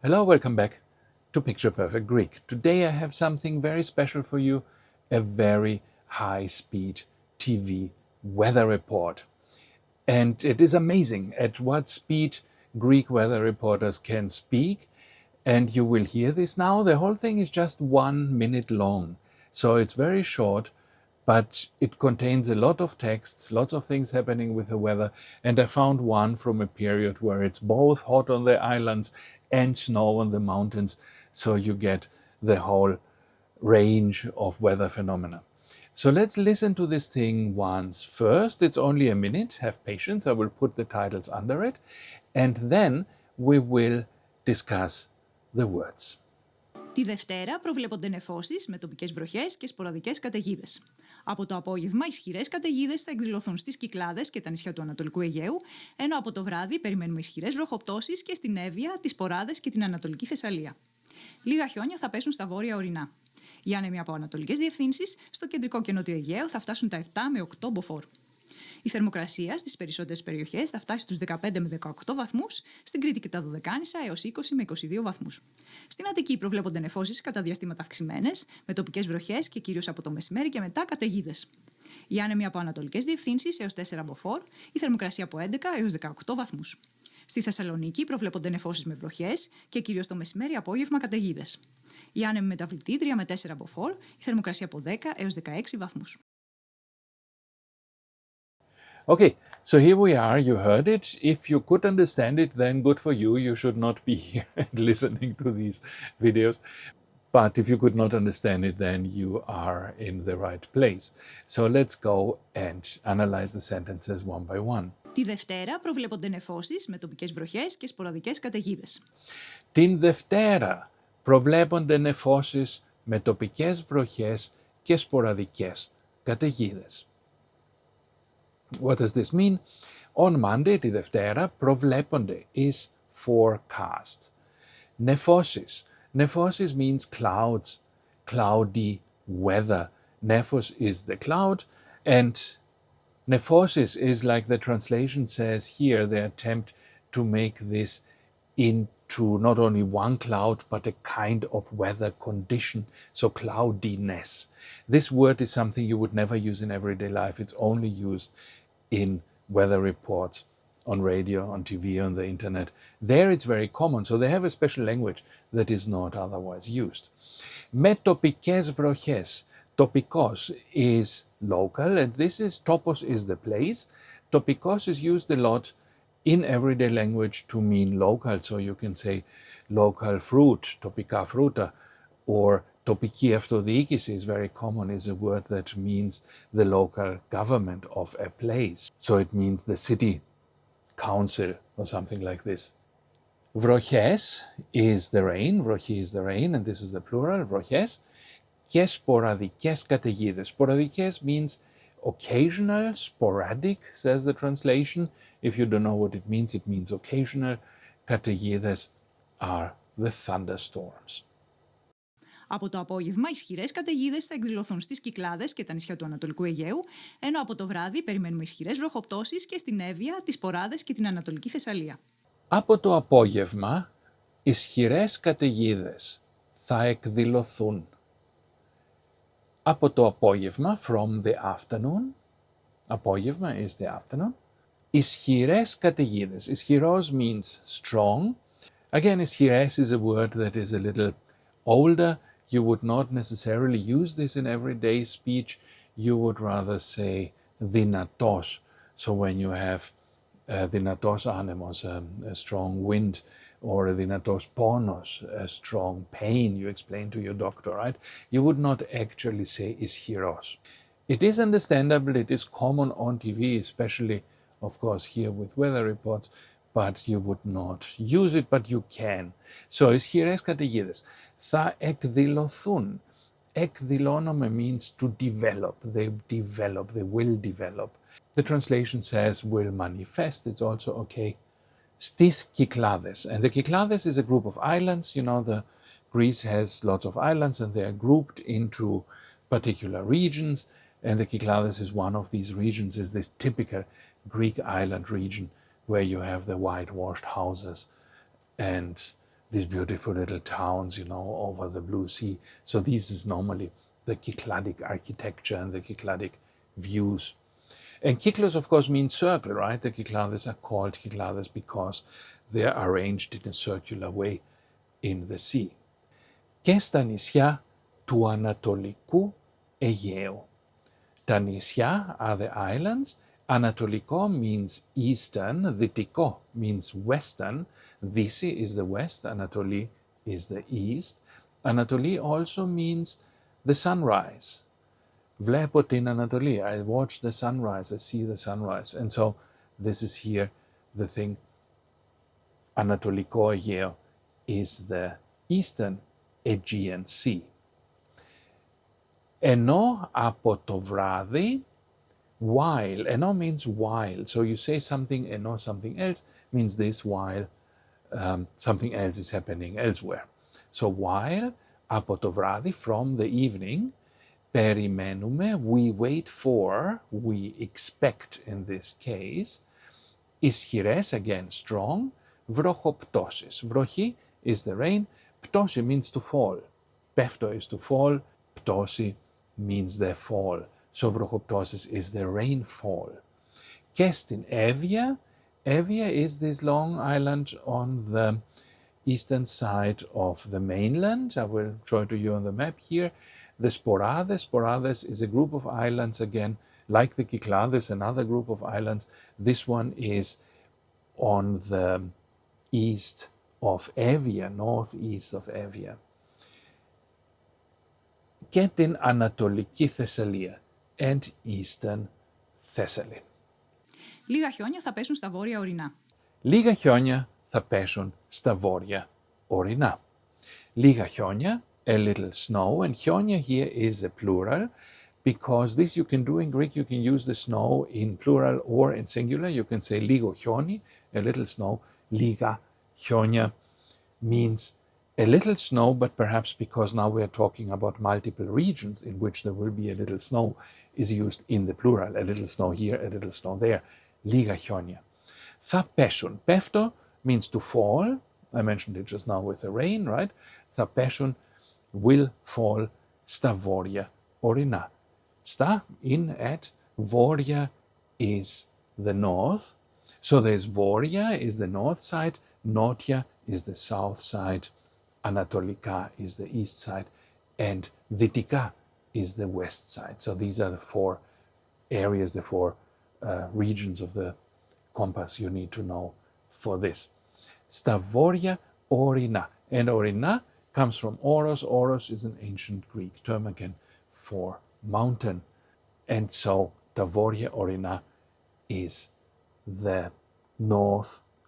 Hello, welcome back to Picture Perfect Greek. Today I have something very special for you, a very high-speed TV weather report. And it is amazing at what speed Greek weather reporters can speak. And you will hear this now. The whole thing is just 1 minute long. So it's very short, but it contains a lot of texts, lots of things happening with the weather. And I found one from a period where it's both hot on the islands and snow on the mountains. So you get the whole range of weather phenomena. So let's listen to this thing once. First, it's only a minute. Have patience. I will put the titles under it. And then we will discuss the words. Τη Δευτέρα προβλέπονται νεφώσεις με τοπικές βροχές και σποραδικές καταιγίδες. Από το απόγευμα, ισχυρές καταιγίδες θα εκδηλωθούν στις Κυκλάδες και τα νησιά του Ανατολικού Αιγαίου, ενώ από το βράδυ περιμένουμε ισχυρές βροχοπτώσεις και στην Εύβοια, τις Ποράδες και την Ανατολική Θεσσαλία. Λίγα χιόνια θα πέσουν στα βόρεια ορεινά. Οι άνεμοι από ανατολικές διευθύνσεις στο κεντρικό και νότιο Αιγαίο θα φτάσουν τα 7 με 8 μποφόρ. Η θερμοκρασία στις περισσότερες περιοχές θα φτάσει στους 15 με 18 βαθμούς, στην Κρήτη και τα Δωδεκάνησα έως 20 με 22 βαθμούς. Στην Αττική προβλέπονται νεφώσεις κατά διαστήματα αυξημένες, με τοπικές βροχές και κυρίως από το μεσημέρι και μετά καταιγίδες. Οι άνεμοι από ανατολικές διευθύνσεις έως 4 μποφόρ, η θερμοκρασία από 11 έως 18 βαθμούς. Στη Θεσσαλονίκη προβλέπονται νεφώσεις με βροχές και κυρίως το μεσημέρι απόγευμα καταιγίδες. Οι άνεμοι μεταβλητή 3 με 4 μποφόρ, η θερμοκρασία από 10 έως 16 βαθμούς. Okay, so here we are. You heard it. If you could understand it, then good for you. You should not be here listening to these videos. But if you could not understand it, then you are in the right place. So let's go and analyze the sentences one by one. Τη Δευτέρα προβλέπονται νεφώσεις με τοπικές βροχές και σποραδικές καταιγίδες. Την Δευτέρα προβλέπονται νεφώσεις με τοπικές βροχές και σποραδικές καταιγίδες. What does this mean? On Monday, τη Δευτέρα, προβλέπονται is forecast. Νεφώσεις. Nefoses means clouds, cloudy weather. Nephos is the cloud, and nephosis is like the translation says here, the attempt to make this into not only one cloud, but a kind of weather condition, so cloudiness. This word is something you would never use in everyday life. It's only used in weather reports on radio, on TV, on the internet. There it's very common, so they have a special language that is not otherwise used. Με τοπικές βροχές. Topikos is local, and this is, topos is the place. Topikos is used a lot in everyday language to mean local, so you can say local fruit, topika fruta, or topiki avtodeikisi is very common, is a word that means the local government of a place. So it means the city council or something like this. Vroches is the rain, vrochi is the rain, and this is the plural, vroches. Και sporadικές καταιγίδες. Sporadικές means occasional, sporadic, says the translation. If you don't know what it means occasional. Καταιγίδες are the thunderstorms. Από το απόγευμα, ισχυρές καταιγίδες θα εκδηλωθούν στις Κυκλάδες και τα νησιά του Ανατολικού Αιγαίου, ενώ από το βράδυ περιμένουμε ισχυρές βροχοπτώσεις και στην Εύβοια, τις Ποράδες και την Ανατολική Θεσσαλία. Από το απόγευμα, ισχυρές καταιγίδες θα εκδηλωθούν. Από το απόγευμα, from the afternoon, απόγευμα is the afternoon, ισχυρές καταιγίδες. Ισχυρός means strong. Again, ισχυρές is a word that is a little older. You would not necessarily use this in everyday speech. You would rather say dinatos. So when you have dinatos anemos, a strong wind, or a dinatos ponos, a strong pain, you explain to your doctor, right? You would not actually say ischiros. It is understandable, it is common on TV, especially, of course, here with weather reports, but you would not use it, but you can. So, ισχυρές καταιγίδες. Θα εκδηλωθούν. Εκδηλώνομαι means to develop. They will develop. The translation says will manifest. It's also okay. Στις Κυκλάδες. And the Cyclades is a group of islands. You know, Greece has lots of islands and they are grouped into particular regions. And the Cyclades is one of these regions, is this typical Greek island region where you have the whitewashed houses and these beautiful little towns, over the blue sea. So this is normally the Cycladic architecture and the Cycladic views. And Kyklos, of course, means circle, right? The Cyclades are called Cyclades because they are arranged in a circular way in the sea. Και στα νησιά του Ανατολικού Αιγαίου. Τα νησιά are the islands. Anatoliko means eastern. Dυτικό means western. Δύση is the west. Anatoli is the east. Anatoli also means the sunrise. Βλέπω την Ανατολή. I watch the sunrise. I see the sunrise. And so this is here the thing. Anatoliko Aegeo is the eastern Aegean Sea. Ενώ από το βράδυ, while, ενώ means while. So you say something, ενώ something else means this while something else is happening elsewhere. So while, από το βράδυ, from the evening, περιμένουμε, we wait for, we expect in this case, ισχυρές, again strong, βροχοπτώσεις. Βροχή is the rain, πτώση means to fall. Πέφτω is to fall, πτώση means the fall. So βροχοπτώσεις is the rainfall. Και στην Evia, Evia is this long island on the eastern side of the mainland. I will show it to you on the map here. The Sporades, Sporades is a group of islands again, like the Cyclades, another group of islands. This one is on the east of Evia, northeast of Evia. Και την Ανατολική Θεσσαλία and eastern Thessaly. Λίγα χιόνια θα πέσουν στα βόρεια ορεινά. Λίγα χιόνια θα πέσουν στα βόρεια ορεινά. Λίγα χιόνια, a little snow, and χιόνια here is a plural, because this you can do in Greek, you can use the snow in plural or in singular. You can say λίγο χιόνι, a little snow. Λίγα χιόνια means a little snow, but perhaps because now we are talking about multiple regions in which there will be a little snow, is used in the plural. A little snow here, a little snow there. Λίγα χιόνια. Θα πέσουν. Πέφτω means to fall. I mentioned it just now with the rain, right? Θα πέσουν will fall στα βόρεια ορεινά. Στα, in, at, βόρεια is the north. So there's βόρεια is the north side, νότια is the south side, Ανατολικά is the east side, and δυτικά is the west side. So these are the four areas, the four regions of the compass you need to know for this. Στα βόρεια ορεινά. And ορεινά comes from oros. Oros is an ancient Greek term again for mountain. And so τα βόρεια ορεινά is the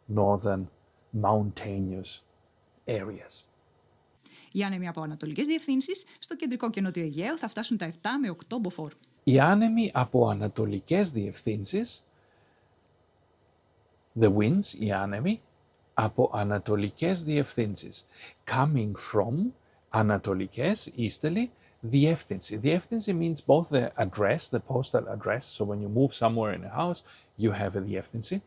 northern mountainous areas. Οι άνεμοι από ανατολικές διευθύνσεις στο κεντρικό και νότιο Αιγαίο θα φτάσουν τα 7 με 8 μποφόρ. Οι άνεμοι από ανατολικές διευθύνσεις, the winds, οι άνεμοι, από ανατολικές διευθύνσεις, coming from, ανατολικές, easterly, διεύθυνση. Διεύθυνση means both the address, the postal address, so when you move somewhere in a house, you have a διεύθυνση,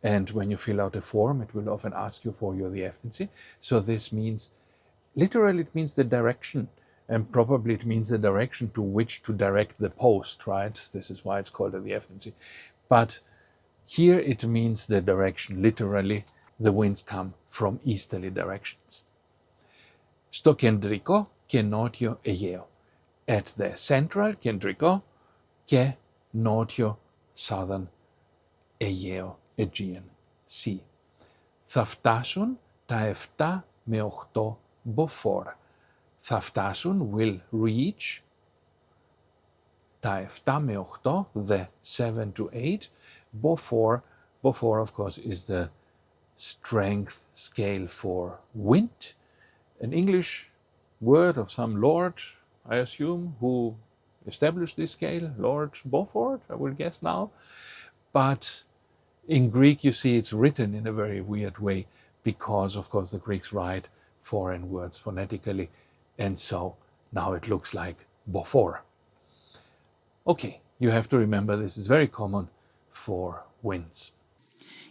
and when you fill out a form, it will often ask you for your διεύθυνση. So this means, literally it means the direction, and probably it means the direction to which to direct the post, right? This is why it's called a διεύθυνση. But here it means the direction, literally, the winds come from easterly directions. Στο κεντρικό και νότιο Αιγαίο. At the central, κεντρικό, και νότιο, southern Αιγαίο, Aegean Sea. Θα φτάσουν τα 7 με 8 μποφόρ. Θα φτάσουν, will reach, τα 7 με 8, the 7 to 8, μποφόρ. Μποφόρ, of course, is the strength scale for wind. An English word of some lord, I assume, who established this scale, Lord Beaufort, I will guess now. But in Greek, you see, it's written in a very weird way because, of course, the Greeks write foreign words phonetically, and so now it looks like Beaufort. Okay, you have to remember this is very common for winds.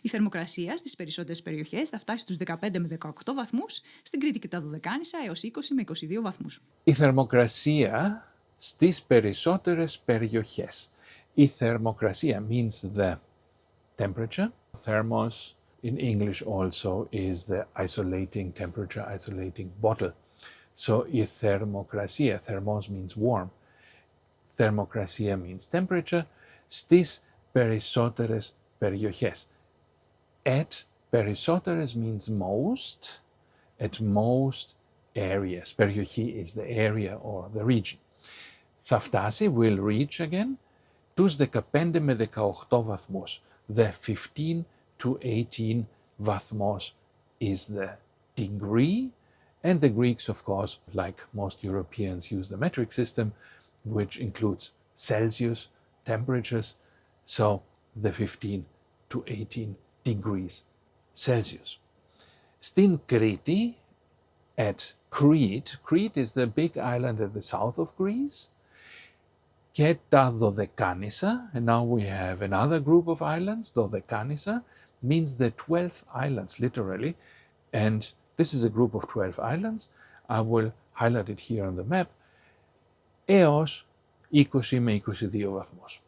Η θερμοκρασία στις περισσότερες περιοχές θα φτάσει στους 15 με 18 βαθμούς, στην Κρήτη και τα Δωδεκάνησα έως 20 με 22 βαθμούς. Η θερμοκρασία στις περισσότερες περιοχές. Η θερμοκρασία means the temperature. Thermos in English also is the isolating temperature, isolating bottle. So η θερμοκρασία, thermos means warm. Θερμοκρασία means temperature στις περισσότερες περιοχές. At περισσότερες means most. At most areas. Περιοχή is the area or the region. Θα φτάσει, will reach again, τους 15 με 18 βαθμούς. The 15 to 18 βαθμός is the degree. And the Greeks, of course, like most Europeans, use the metric system, which includes Celsius temperatures. So the 15 to 18 degrees Celsius. Στην Κρήτη, at Crete, Crete is the big island at the south of Greece, και τα Δωδεκάνησα, and now we have another group of islands. Δωδεκάνησα means the 12 islands, literally, and this is a group of 12 islands. I will highlight it here on the map. Έως 20 με 22 βαθμούς.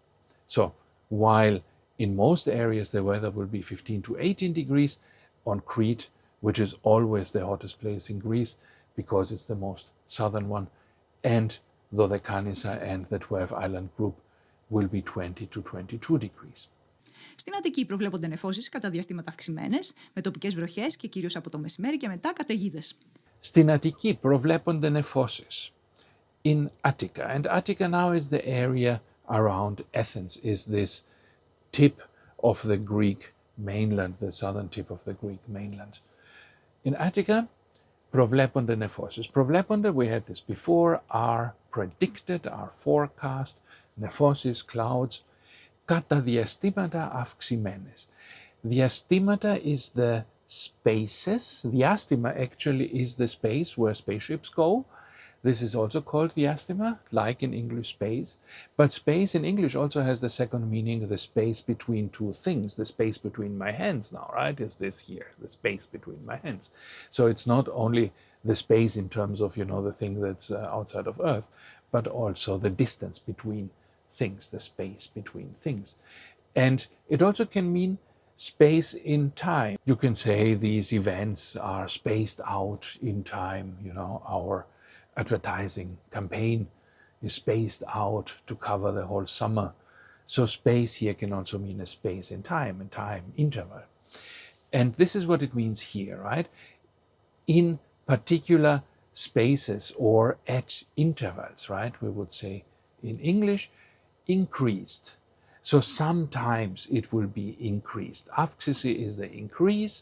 So, while in most areas the weather will be 15 to 18 degrees, on Crete, which is always the hottest place in Greece because it's the most southern one, and Dodekanica and the 12 island group will be 20 to 22 degrees. Στην Αττική προβλέπονται νεφώσεις κατά διαστήματα αυξημένες, με τοπικές βροχές και κυρίως από το μεσημέρι και μετά καταιγίδες. Στην Αττική προβλέπονται νεφώσεις. In Attica, and Attica now is the area around Athens, is this tip of the Greek mainland, the southern tip of the Greek mainland. In Attica, προβλέπονται νεφώσεις. Προβλέπονται, we had this before, are predicted, are forecast, νεφώσεις, clouds, κατά διαστήματα αυξημένες. Διαστήματα is the spaces. Διάστημα actually is the space where spaceships go. This is also called diastema, like in English space. But space in English also has the second meaning, the space between two things, the space between my hands now, right? Is this here, the space between my hands. So it's not only the space in terms of, the thing that's outside of Earth, but also the distance between things, the space between things. And it also can mean space in time. You can say these events are spaced out in time, our advertising campaign is spaced out to cover the whole summer. So space here can also mean a space in time, a time interval. And this is what it means here, right? In particular spaces or at intervals, right? We would say in English, increased. So sometimes it will be increased. Αύξηση is the increase,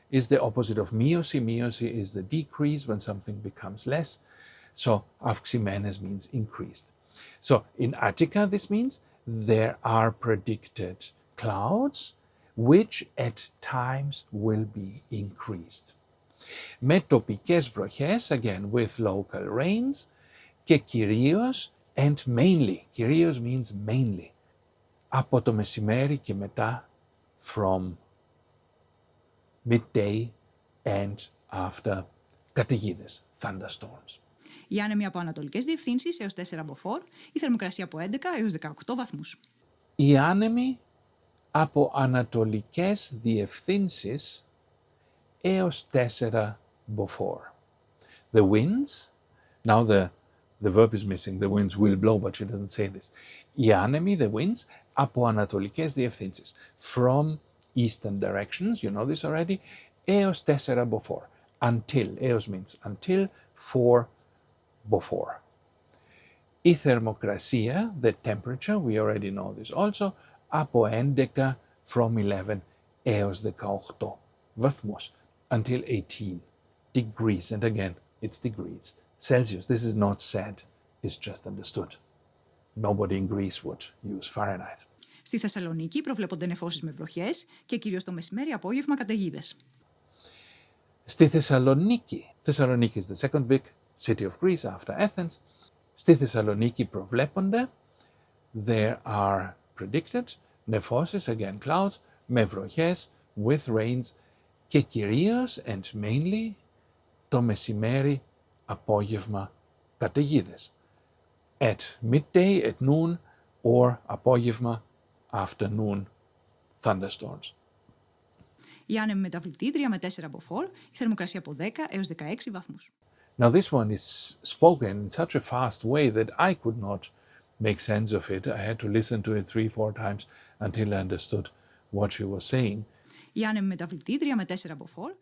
is the opposite of μείωση. Μείωση is the decrease when something becomes less. So αυξημένες means increased. So in Attica this means there are predicted clouds which at times will be increased. Με τοπικές βροχές, again with local rains, και κυρίως and mainly. Κυρίως means mainly. Από το μεσημέρι και μετά, from midday and after, καταιγίδες, thunderstorms. Οι άνεμοι από ανατολικές διευθύνσεις έως 4 μποφόρ, η θερμοκρασία από 11 έως 18 βαθμούς. Οι άνεμοι από ανατολικές διευθύνσεις έως 4 μποφόρ. The winds, now the verb is missing, the winds will blow, but she doesn't say this. Οι άνεμοι, the winds, από ανατολικές διευθύνσεις. From eastern directions, you know this already, έως 4 μποφόρ. Until, έως means until 4 before. Η θερμοκρασία, the temperature, we already know this also, από 11, from 11 έως 18 βαθμούς, until 18 degrees, and again, it's degrees. Celsius, this is not said, it's just understood. Nobody in Greece would use Fahrenheit. Στη Θεσσαλονίκη προβλέπονται νεφώσεις με βροχές και κυρίως το μεσημέρι απόγευμα καταιγίδες. Στη Θεσσαλονίκη, Thessaloniki is the second big city of Greece after Athens. Στη Θεσσαλονίκη προβλέπονται, there are predicted, νεφώσεις, again clouds, με βροχές, with rains και κυρίως and mainly το μεσημέρι, απόγευμα, καταιγίδες. At midday, at noon, or απόγευμα, afternoon, thunderstorms. Η άνεμη μεταβλητή 3 με 4 από 4, η θερμοκρασία από 10 έως 16 βαθμούς. Now this one is spoken in such a fast way that I could not make sense of it. I had to listen to it 3-4 times until I understood what she was saying. Η άνεμη μεταβλητή 3 με 4 από 4.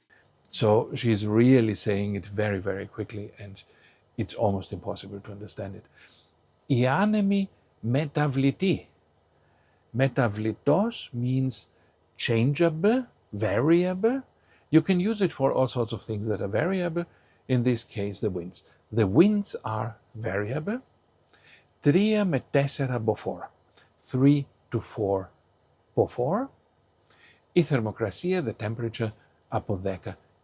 So she's really saying it very, very quickly and it's almost impossible to understand it. Η άνεμη μεταβλητή. Μεταβλητός means changeable, variable. You can use it for all sorts of things that are variable. In this case, the winds. The winds are variable. 3 με 4 από 4. 3 to 4 από 4. Η θερμοκρασία, the temperature, από 10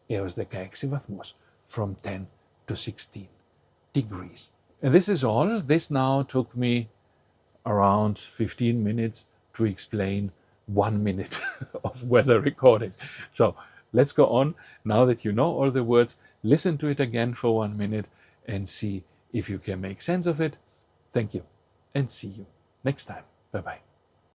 έως 16 βαθμούς. From 10 to 16 degrees. And this is all. This now took me around 15 minutes to explain 1 minute of weather recording. So let's go on. Now that you know all the words, listen to it again for 1 minute and see if you can make sense of it. Thank you and see you next time. Bye-bye.